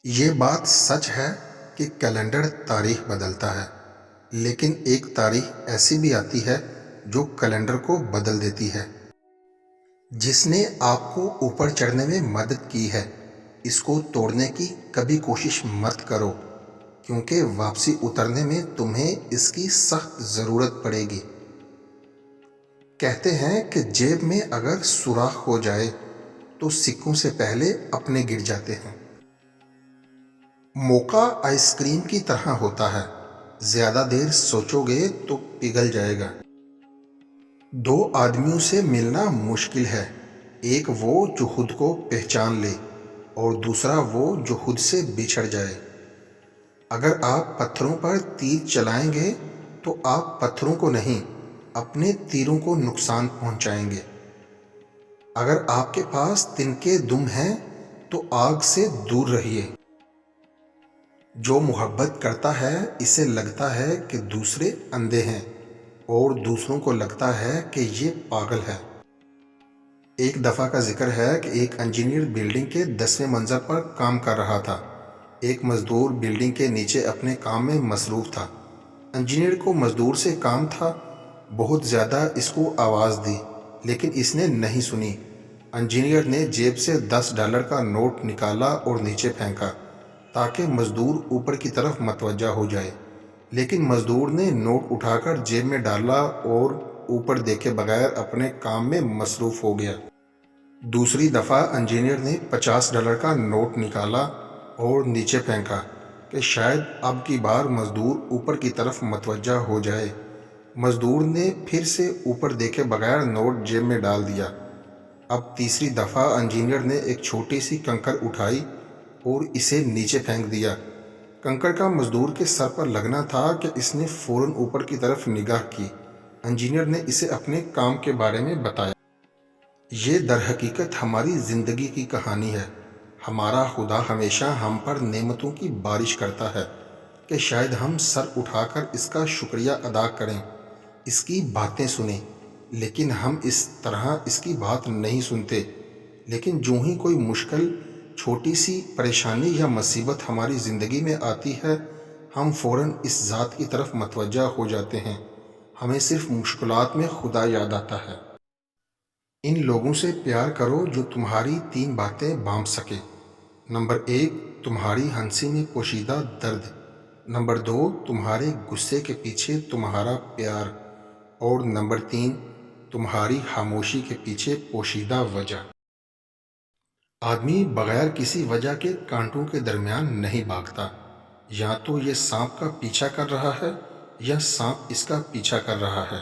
یہ بات سچ ہے کہ کیلنڈر تاریخ بدلتا ہے، لیکن ایک تاریخ ایسی بھی آتی ہے جو کیلنڈر کو بدل دیتی ہے، جس نے آپ کو اوپر چڑھنے میں مدد کی ہے۔ اس کو توڑنے کی کبھی کوشش مت کرو، کیونکہ واپسی اترنے میں تمہیں اس کی سخت ضرورت پڑے گی۔ کہتے ہیں کہ جیب میں اگر سوراخ ہو جائے تو سکوں سے پہلے اپنے گر جاتے ہیں۔ موقع آئس کریم کی طرح ہوتا ہے، زیادہ دیر سوچو گے تو پگھل جائے گا۔ دو آدمیوں سے ملنا مشکل ہے، ایک وہ جو خود کو پہچان لے اور دوسرا وہ جو خود سے بچھڑ جائے۔ اگر آپ پتھروں پر تیر چلائیں گے تو آپ پتھروں کو نہیں، اپنے تیروں کو نقصان پہنچائیں گے۔ اگر آپ کے پاس تنکے دم ہیں تو آگ سے دور رہیے۔ جو محبت کرتا ہے اسے لگتا ہے کہ دوسرے اندھے ہیں اور دوسروں کو لگتا ہے کہ یہ پاگل ہے۔ ایک دفعہ کا ذکر ہے کہ ایک انجینئر بلڈنگ کے 10ویں منزل پر کام کر رہا تھا۔ ایک مزدور بلڈنگ کے نیچے اپنے کام میں مصروف تھا۔ انجینئر کو مزدور سے کام تھا، بہت زیادہ اس کو آواز دی، لیکن اس نے نہیں سنی۔ انجینئر نے جیب سے $10 کا نوٹ نکالا اور نیچے پھینکا تاکہ مزدور اوپر کی طرف متوجہ ہو جائے، لیکن مزدور نے نوٹ اٹھا کر جیب میں ڈالا اور اوپر دیکھے بغیر اپنے کام میں مصروف ہو گیا۔ دوسری دفعہ انجینئر نے $50 کا نوٹ نکالا اور نیچے پھینکا کہ شاید اب کی بار مزدور اوپر کی طرف متوجہ ہو جائے۔ مزدور نے پھر سے اوپر دیکھے بغیر نوٹ جیب میں ڈال دیا۔ اب تیسری دفعہ انجینئر نے ایک چھوٹی سی کنکر اٹھائی اور اسے نیچے پھینک دیا۔ کنکر کا مزدور کے سر پر لگنا تھا کہ اس نے فوراً اوپر کی طرف نگاہ کی۔ انجینئر نے اسے اپنے کام کے بارے میں بتایا۔ یہ در حقیقت ہماری زندگی کی کہانی ہے۔ ہمارا خدا ہمیشہ ہم پر نعمتوں کی بارش کرتا ہے کہ شاید ہم سر اٹھا کر اس کا شکریہ ادا کریں، اس کی باتیں سنیں، لیکن ہم اس طرح اس کی بات نہیں سنتے۔ لیکن جو ہی کوئی مشکل، چھوٹی سی پریشانی یا مصیبت ہماری زندگی میں آتی ہے، ہم فوراً اس ذات کی طرف متوجہ ہو جاتے ہیں۔ ہمیں صرف مشکلات میں خدا یاد آتا ہے۔ ان لوگوں سے پیار کرو جو تمہاری 3 باتیں بانپ سکے۔ نمبر 1، تمہاری ہنسی میں پوشیدہ درد۔ نمبر 2، تمہارے غصے کے پیچھے تمہارا پیار۔ اور نمبر 3، تمہاری خاموشی کے پیچھے پوشیدہ وجہ۔ آدمی بغیر کسی وجہ کے کانٹوں کے درمیان نہیں بھاگتا۔ یا تو یہ سانپ کا پیچھا کر رہا ہے یا سانپ اس کا پیچھا کر رہا ہے۔